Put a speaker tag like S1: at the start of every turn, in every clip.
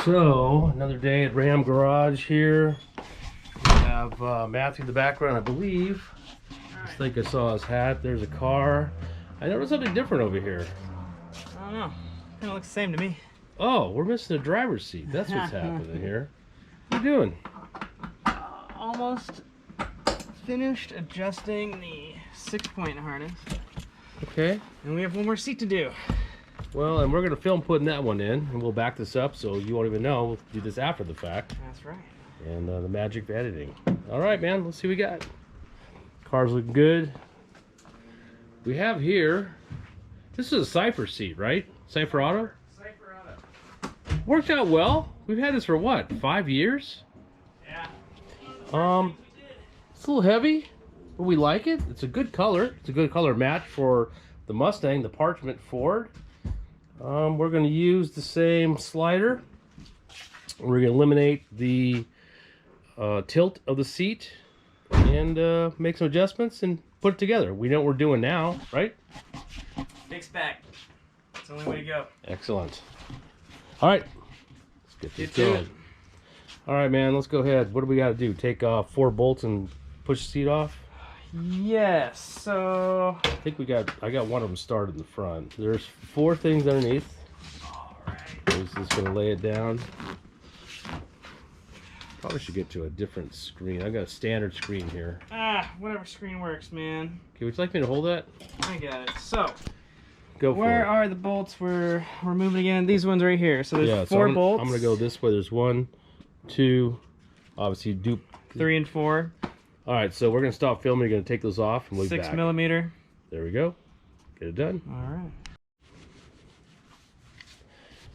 S1: So, another day at Ram Garage here. We have Matthew in the background, I believe. I just think I saw his hat. There's a car. I noticed something different over here.
S2: I don't know. Kind of looks the same to me.
S1: Oh, we're missing the driver's seat. That's what's happening here. What are you doing?
S2: Almost finished adjusting the 6-point harness.
S1: Okay.
S2: And we have one more seat to do.
S1: Well, and we're going to film putting that one in, and we'll back this up so you won't even know. We'll do this after the fact.
S2: That's right.
S1: And the magic of editing. All right, man, let's see what we got. Car's looking good. We have here, this is a Cypher seat, right? Cypher Auto?
S2: Cypher Auto.
S1: Worked out well. We've had this for what, 5 years?
S2: Yeah.
S1: It's a little heavy, but we like it. It's a good color. It's a good color match for the Mustang, the Parchment Ford. We're going to use the same slider. We're going to eliminate the tilt of the seat and make some adjustments and put it together. We know what we're doing now, right?
S2: Fix back. That's the only way to go.
S1: Excellent. All right. Let's get this going. All right, man. Let's go ahead. What do we got to do? Take off 4 bolts and push the seat off?
S2: Yes, so
S1: I think I got one of them started in the front. There's 4 things underneath.
S2: All right.
S1: I'm just going to lay it down. Probably should get to a different screen. I got a standard screen here.
S2: Whatever screen works, man.
S1: Okay, would you like me to hold that?
S2: I got it. So,
S1: go for it.
S2: Where are the bolts? We're moving again. These ones right here. So there's 4 bolts.
S1: I'm going to go this way. There's 1, 2, obviously
S2: 3 and 4.
S1: All right, so we're going to stop filming. You're going to take those off and we'll be back.
S2: 6 millimeter.
S1: There we go. Get it done.
S2: All right.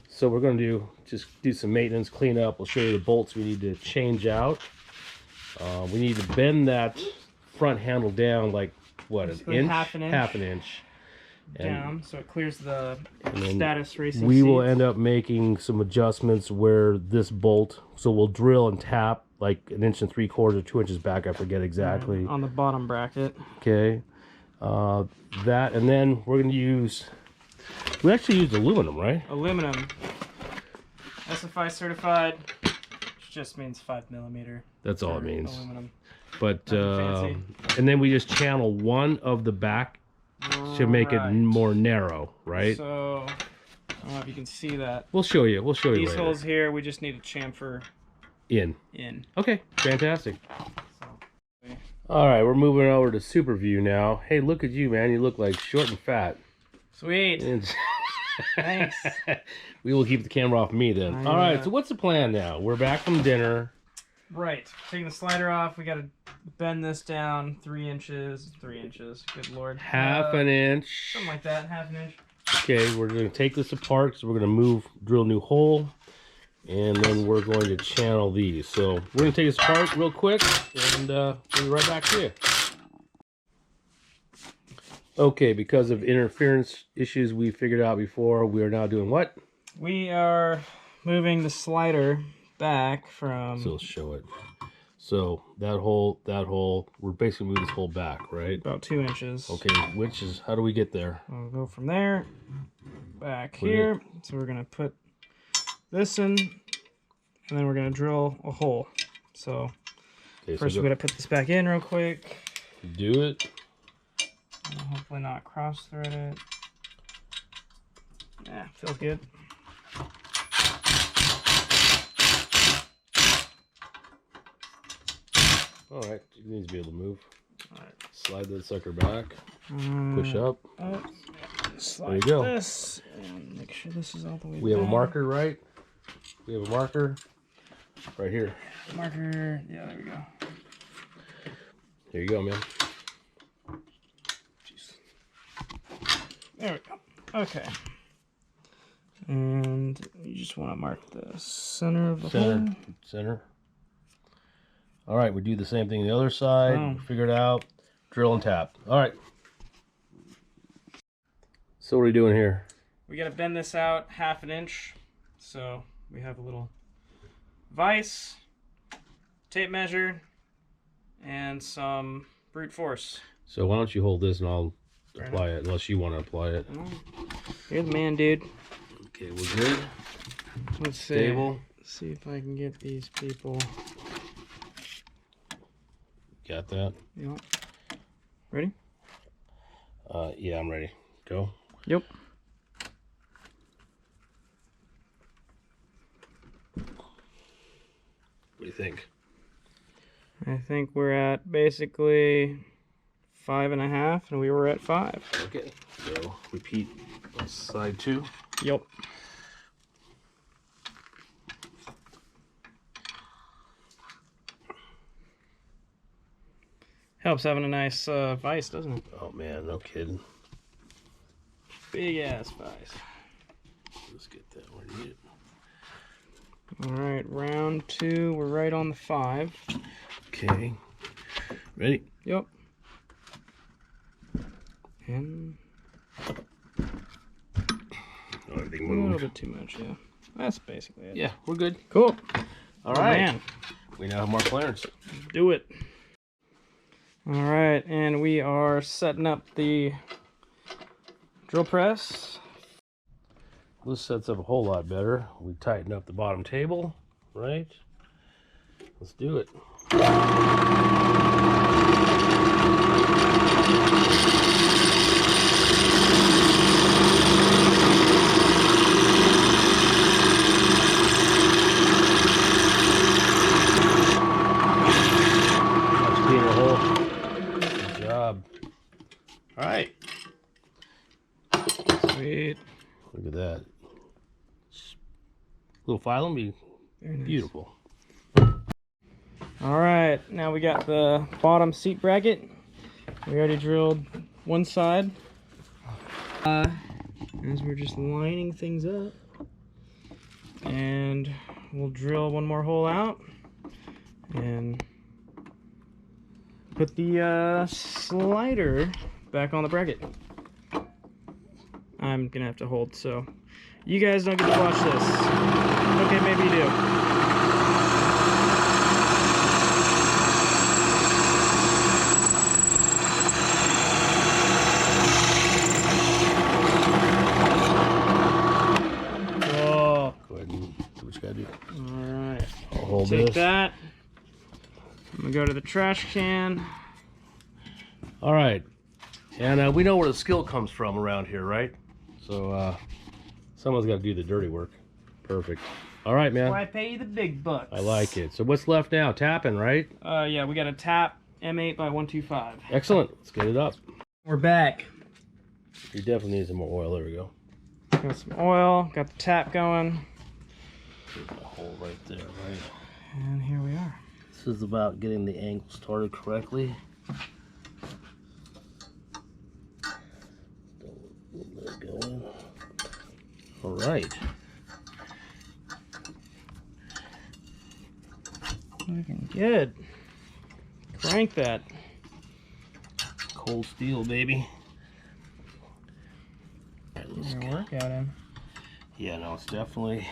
S1: So we're going to just do some maintenance, clean up. We'll show you the bolts we need to change out. We need to bend that front handle down like, what,
S2: basically
S1: an inch?
S2: Half an inch.
S1: Half an inch.
S2: Down, so it clears the status racing
S1: we
S2: seats.
S1: will end up making some adjustments where this bolt, so we'll drill and tap like 1 3/4 or 2 inches back. I forget exactly.
S2: On the bottom bracket.
S1: Okay. That, and then we're going to use, we actually used aluminum, right?
S2: Aluminum. SFI certified, which just means 5 millimeter.
S1: That's all it means.
S2: Aluminum.
S1: But, and then we just channel one of the back to make it more narrow, right?
S2: So, I don't know if you can see that.
S1: We'll show you. We'll show you
S2: These
S1: later.
S2: holes here, we just need to chamfer
S1: in. Okay, fantastic.
S2: So,
S1: all right, we're moving over to Super View now. Hey, look at you, man. You look like short and fat.
S2: Sweet. Thanks.
S1: We will keep the camera off me then. All right, so what's the plan now? We're back from dinner.
S2: Right. Taking the slider off, we got to bend this down 3 inches. 3 inches. Good Lord.
S1: Half an inch.
S2: Something like that. Half an inch.
S1: Okay, we're going to take this apart. So we're going to drill a new hole. And then we're going to channel these. So we're going to take this apart real quick. And we'll be right back to you. Okay, because of interference issues we figured out before, we are now doing what?
S2: We are moving the slider back from...
S1: So let's show it. So that hole, we're basically moving this hole back, right?
S2: About 2 inches.
S1: Okay, how do we get there?
S2: We'll go from there, back here. So we're going to put this in, and then we're going to drill a hole. So first we're going to put this back in real quick.
S1: Do it.
S2: And hopefully not cross thread it. Yeah, feels good.
S1: All right, it needs to be able to move.
S2: All right.
S1: Slide that sucker back. Push up.
S2: Slide
S1: there you go.
S2: This and make sure this is all the way
S1: We have a marker, right? We have a marker right here.
S2: Marker. Yeah, there we go.
S1: Here you go, man.
S2: Jeez. There we go. Okay. And you just want to mark the center of the hole.
S1: Center. All right, we do the same thing on the other side. Figure it out. Drill and tap. All right. So what are we doing here?
S2: We got to bend this out half an inch. So we have a little vise, tape measure, and some brute force.
S1: So why don't you hold this and I'll apply it, unless you want to apply it.
S2: You're the man, dude.
S1: Okay, we're good.
S2: Let's see.
S1: Stable.
S2: see if I can get these people.
S1: Got that?
S2: Yeah. Ready?
S1: Yeah, I'm ready. Go.
S2: Yep.
S1: What do you think?
S2: I think we're at basically 5.5, and we were at 5.
S1: Okay, so repeat side 2.
S2: Yep. Helps having a nice vise, doesn't it?
S1: Oh man, no kidding.
S2: Big ass vise.
S1: Let's get that where you need it.
S2: Alright, round 2, we're right on the 5.
S1: Okay. Ready?
S2: Yep. And
S1: Everything
S2: a little
S1: moved.
S2: bit too much, yeah. That's basically it.
S1: Yeah, we're good.
S2: Cool.
S1: All right.
S2: Man.
S1: We now have more clearance.
S2: Do it. Alright, and we are setting up the drill press.
S1: This sets up a whole lot better. We tighten up the bottom table, right? Let's do it. Let's clean the hole. Good job. All right.
S2: Sweet.
S1: Look at that. Little phylum be
S2: Very nice.
S1: beautiful.
S2: Alright, now we got the bottom seat bracket. We already drilled one side. As we're just lining things up. And we'll drill one more hole out. And put the slider back on the bracket. I'm gonna have to hold, so you guys don't get to watch this. Okay, maybe you do. Whoa.
S1: Go ahead and do what you gotta do.
S2: Alright.
S1: I'll hold
S2: Take
S1: this.
S2: that. I'm gonna go to the trash can.
S1: All right. And we know where the skill comes from around here, right? So someone's got to do the dirty work. Perfect. All right, man.
S2: Why I pay you the big bucks.
S1: I like it. So what's left now? Tapping, right?
S2: Yeah, we got a tap M8 by 125.
S1: Excellent. Let's get it up.
S2: We're back.
S1: You definitely need some more oil. There we go.
S2: Got some oil, got the tap going.
S1: There's a hole right there, right?
S2: And here we are.
S1: This is about getting the angle started correctly. Don't let it go in. All right.
S2: Looking good. Crank that.
S1: Cold steel, baby. All right, let's
S2: Gonna
S1: go.
S2: work out him.
S1: Yeah, no, it's definitely.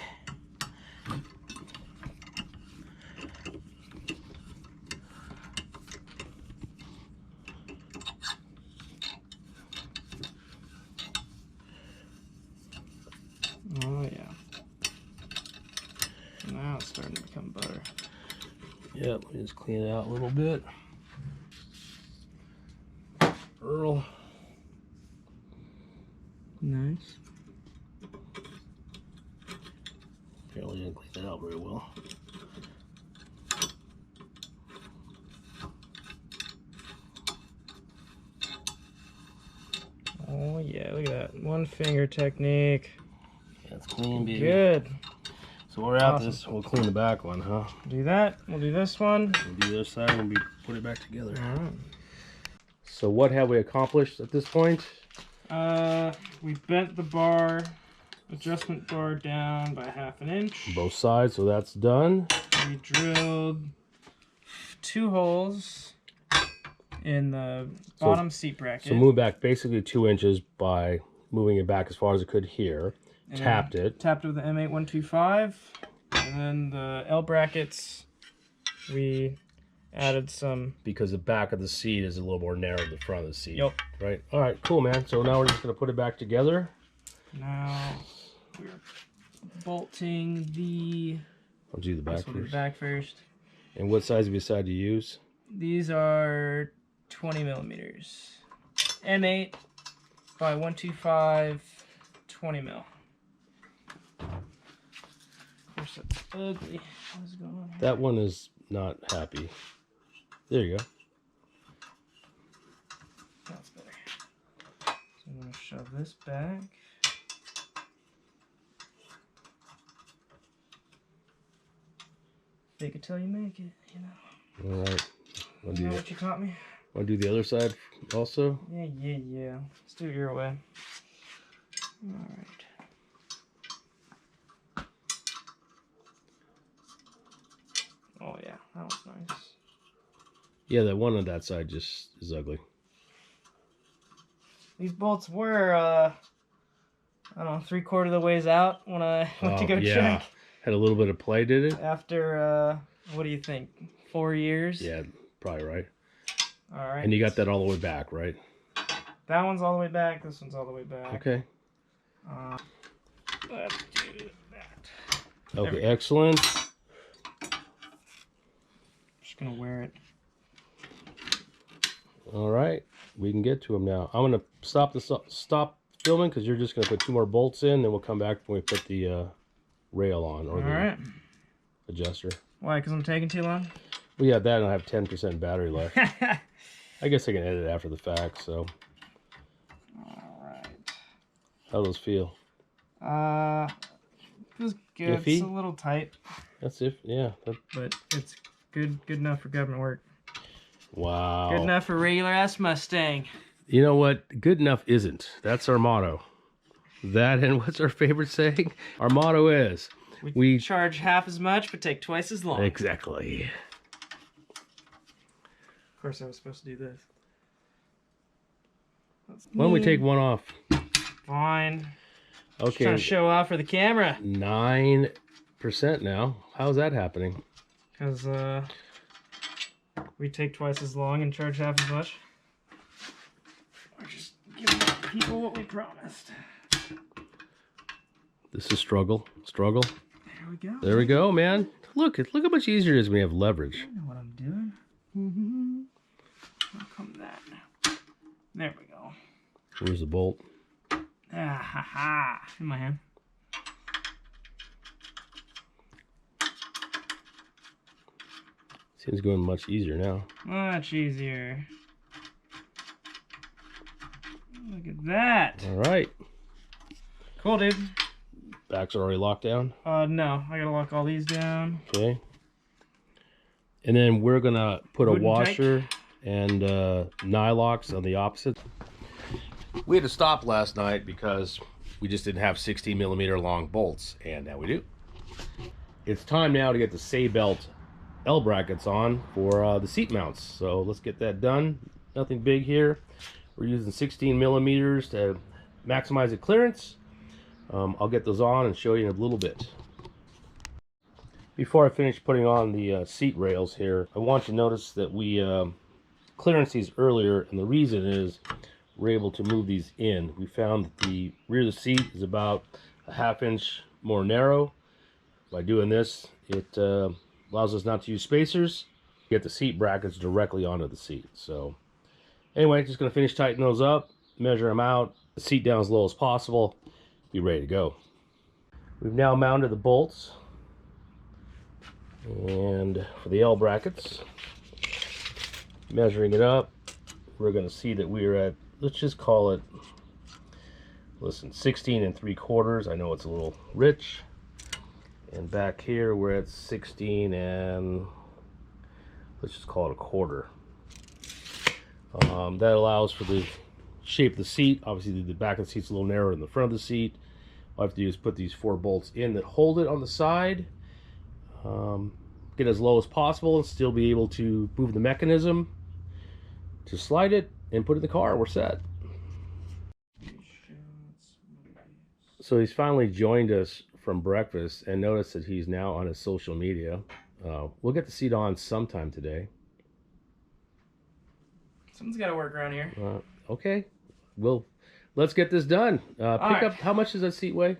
S2: Oh yeah. Now it's starting to become butter.
S1: Yep, we just clean it out a little bit. Earl.
S2: Nice.
S1: Apparently didn't clean it out very well.
S2: Oh yeah, look at that. One finger technique.
S1: Yeah, it's clean, baby.
S2: Good.
S1: So we're at
S2: Awesome.
S1: this. We'll clean the back one, huh?
S2: Do that. We'll do this one.
S1: We'll do this side and we put it back together.
S2: Alright.
S1: So what have we accomplished at this point?
S2: We bent the bar, adjustment bar down by 1/2 inch.
S1: Both sides, so that's done.
S2: We drilled 2 holes in the bottom seat bracket.
S1: So move back basically 2 inches by moving it back as far as it could here.
S2: And
S1: Tapped it.
S2: Tapped it with the M8 125. And then the L brackets, we added some.
S1: Because the back of the seat is a little more narrow than the front of the seat.
S2: Yep.
S1: Right. All right, cool, man. So now we're just going to put it back together.
S2: Now we're bolting the
S1: I'll do the back
S2: we'll do
S1: first.
S2: the back first.
S1: And what size have you decided to use?
S2: These are 20 millimeters. M8 by 125, 20 mil. Of course, that's ugly. What is going on here?
S1: That one is not happy. There you go.
S2: That's better. So I'm going to shove this back. Fake it till you make it, you know.
S1: All right.
S2: You know what you taught me?
S1: Want to do the other side also?
S2: Yeah. Let's do it your way. All right. Oh yeah, that was nice.
S1: Yeah, that one on that side just is ugly.
S2: These bolts were, I don't know, 3/4 of the ways out when I went to go check.
S1: Had a little bit of play, did it?
S2: After, what do you think, 4 years?
S1: Yeah, probably right.
S2: All right.
S1: And you got that all the way back, right?
S2: That one's all the way back. This one's all the way back.
S1: Okay.
S2: Let's do that.
S1: Okay, excellent.
S2: Just gonna wear it.
S1: All right, we can get to them now. I'm gonna stop filming because you're just gonna put 2 more bolts in, then we'll come back when we put the rail on or the adjuster.
S2: Why? Because I'm taking too long?
S1: Well, yeah, that and I have 10% battery left. I guess I can edit after the fact. So.
S2: All right.
S1: How those feel?
S2: Feels good.
S1: Iffy?
S2: It's a little tight.
S1: That's it. Yeah.
S2: But it's good enough for government work.
S1: Wow.
S2: Good enough for regular ass Mustang.
S1: You know what? Good enough isn't. That's our motto. That and what's our favorite saying? Our motto is
S2: we charge half as much but take twice as long.
S1: Exactly.
S2: Of course I was supposed to do this.
S1: Why don't we take one off?
S2: Fine.
S1: Okay.
S2: Just trying to show off for the camera.
S1: 9% now. How's that happening?
S2: Because we take twice as long and charge half as much. We're just giving people what we promised.
S1: This is struggle. Struggle.
S2: There we go.
S1: There we go, man. Look how much easier it is when you have leverage.
S2: I know what I'm doing. How come that? There we go.
S1: Where's the bolt?
S2: Ah, ha, ha. In my hand.
S1: Seems going much easier now.
S2: Much easier. Look at that.
S1: All right.
S2: Cool, dude.
S1: Backs are already locked down?
S2: No. I gotta lock all these down.
S1: Okay. And then we're gonna put a washer and nylocks on the opposite. We had to stop last night because we just didn't have 16 millimeter long bolts, and now we do. It's time now to get the Say-Belt L brackets on for the seat mounts. So let's get that done. Nothing big here. We're using 16 millimeters to maximize the clearance. I'll get those on and show you in a little bit. Before I finish putting on the seat rails here, I want you to notice that we clearance these earlier, and the reason is we're able to move these in. We found that the rear of the seat is about a ½ inch more narrow. By doing this, it allows us not to use spacers, get the seat brackets directly onto the seat. So anyway, just going to finish tightening those up, measure them out, the seat down as low as possible, be ready to go. We've now mounted the bolts, and for the L brackets, measuring it up, we're going to see that we're at, let's just call it, listen, 16 3/4. I know it's a little rich. And back here we're at 16 and let's just call it 1/4. That allows for the shape of the seat. Obviously the back of the seat's a little narrower than the front of the seat. All I have to do is put these 4 bolts in that hold it on the side, get as low as possible, and still be able to move the mechanism to slide it and put it in the car. We're set. So he's finally joined us from breakfast, and notice that he's now on his social media. We'll get the seat on sometime today.
S2: Something's got to work around here.
S1: Okay, let's get this done. Pick up. How much does that seat weigh?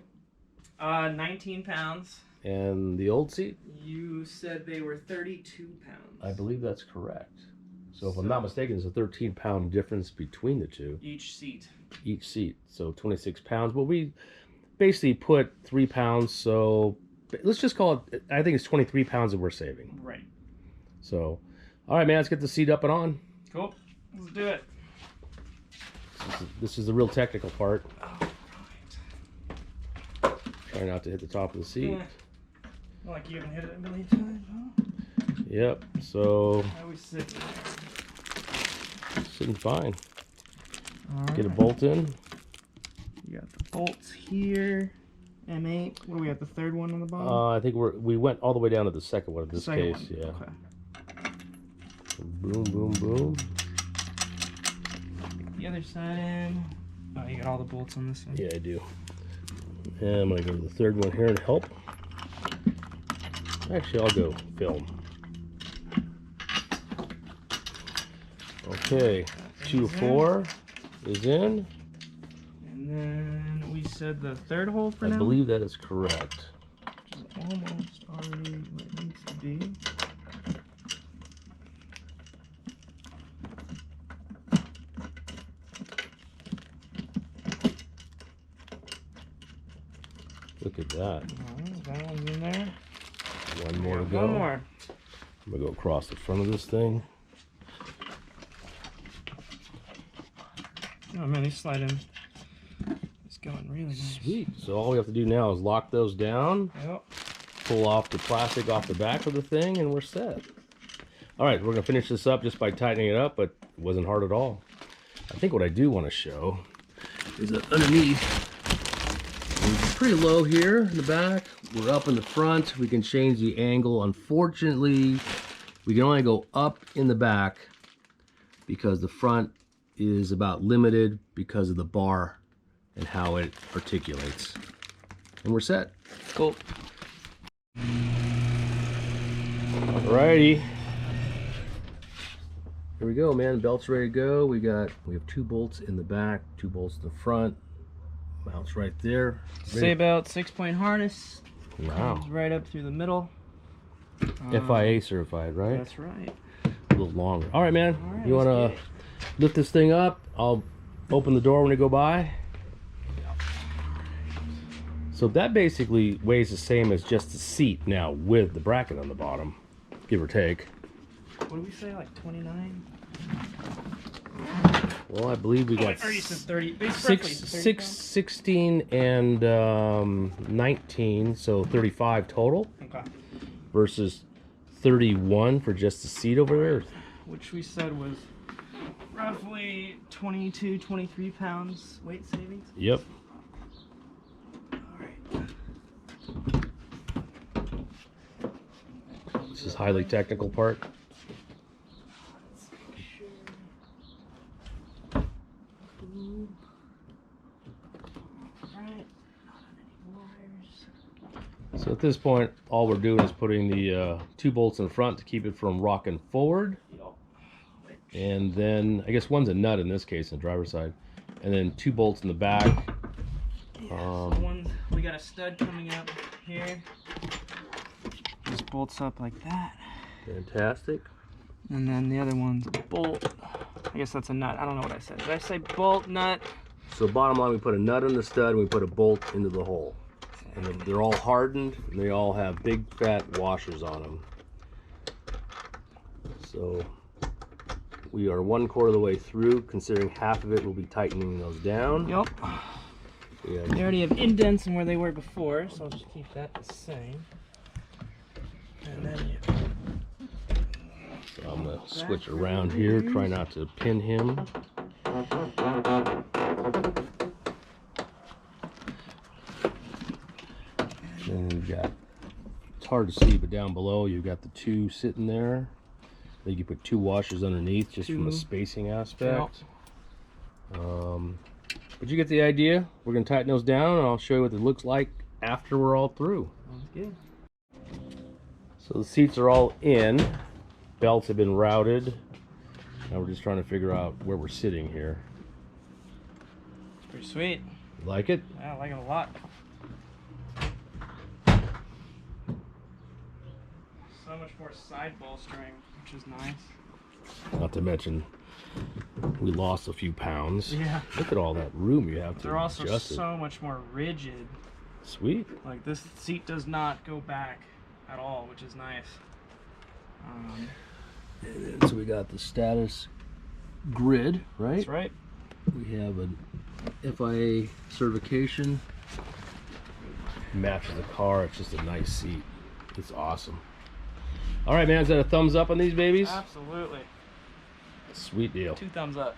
S2: 19 pounds.
S1: And the old seat?
S2: You said they were 32 pounds.
S1: I believe that's correct. So if I'm not mistaken, there's a 13-pound difference between the two.
S2: Each seat.
S1: Each seat. So 26 pounds. But we basically put 3 pounds. So let's just call it, I think it's 23 pounds that we're saving.
S2: Right.
S1: So, all right, man, let's get the seat up and on.
S2: Cool. Let's do it.
S1: This is the real technical part.
S2: All right.
S1: Try not to hit the top of the seat.
S2: Yeah. Like you haven't hit it a million times, huh?
S1: Yep. So.
S2: How we sitting there?
S1: Sitting fine.
S2: All right.
S1: Get a bolt in.
S2: You got the bolts here. M8. What do we have? The third one on the bottom.
S1: I think we went all the way down to the second one in this case.
S2: One.
S1: Yeah.
S2: Okay.
S1: Boom, boom, boom.
S2: The other side in. Oh, you got all the bolts on this one.
S1: Yeah, I do. And I'm gonna go to the third one here and help. Actually, I'll go film. Okay, 2 of 4 is in.
S2: And then we said the third hole for now?
S1: I believe that is correct.
S2: Which is almost already what it needs to be.
S1: Look at that.
S2: That one's in there.
S1: One more to go.
S2: One more.
S1: I'm gonna go across the front of this thing.
S2: Oh man, he's sliding. It's going really nice.
S1: Sweet. So all we have to do now is lock those down.
S2: Yep.
S1: Pull off the plastic off the back of the thing, and we're set. All right, we're gonna finish this up just by tightening it up, but it wasn't hard at all. I think what I do want to show is that underneath, we're pretty low here in the back. We're up in the front. We can change the angle. Unfortunately, we can only go up in the back because the front is about limited because of the bar and how it articulates. And we're set.
S2: Cool.
S1: Alrighty. Here we go, man. Belt's ready to go. We have 2 bolts in the back, 2 bolts in the front. Mounts right there.
S2: Say about 6-point harness.
S1: Wow.
S2: Comes right up through the middle.
S1: FIA certified, right?
S2: That's right.
S1: A little longer. All right, man.
S2: All right,
S1: You want to lift this thing up? I'll open the door when we go by. So that basically weighs the same as just the seat now with the bracket on the bottom, give or take.
S2: What did we say, like 29?
S1: Well, I believe we got
S2: 30,
S1: 16 and 19, so 35 total.
S2: Okay.
S1: Versus 31 for just the seat over there.
S2: Which we said was roughly 22, 23 pounds weight savings.
S1: Yep.
S2: Alright.
S1: This is highly technical part. So at this point, all we're doing is putting the 2 bolts in front to keep it from rocking forward. And then, I guess one's a nut in this case, on the driver's side. And then 2 bolts in the back.
S2: We got a stud coming up here. Just bolts up like that.
S1: Fantastic.
S2: And then the other one's a bolt. I guess that's a nut. I don't know what I said. Did I say bolt, nut?
S1: So bottom line, we put a nut in the stud and we put a bolt into the hole. And they're all hardened and they all have big fat washers on them. So we are 1/4 of the way through, considering half of it will be tightening those down.
S2: Yep.
S1: Yeah.
S2: They already have indents in where they were before, so I'll just keep that the same. And then
S1: So I'm gonna switch around here, try not to pin him. And you've got, it's hard to see, but down below you've got the 2 sitting there. Then you can put 2 washers underneath just from a spacing aspect. But you get the idea. We're going to tighten those down and I'll show you what it looks like after we're all through.
S2: Sounds good.
S1: So the seats are all in. Belts have been routed. Now we're just trying to figure out where we're sitting here.
S2: It's pretty sweet.
S1: Like it?
S2: Yeah, I like it a lot. so much more side bolstering, which is nice.
S1: Not to mention, we lost a few pounds.
S2: Yeah.
S1: Look at all that room you have to
S2: They're also
S1: adjust
S2: so much more rigid.
S1: Sweet.
S2: Like this seat does not go back at all, which is nice.
S1: And then, so we got the status grid, right?
S2: That's right.
S1: We have an FIA certification. Matches the car. It's just a nice seat. It's awesome. All right, man. Is that a thumbs up on these babies?
S2: Absolutely.
S1: Sweet deal.
S2: 2 thumbs up.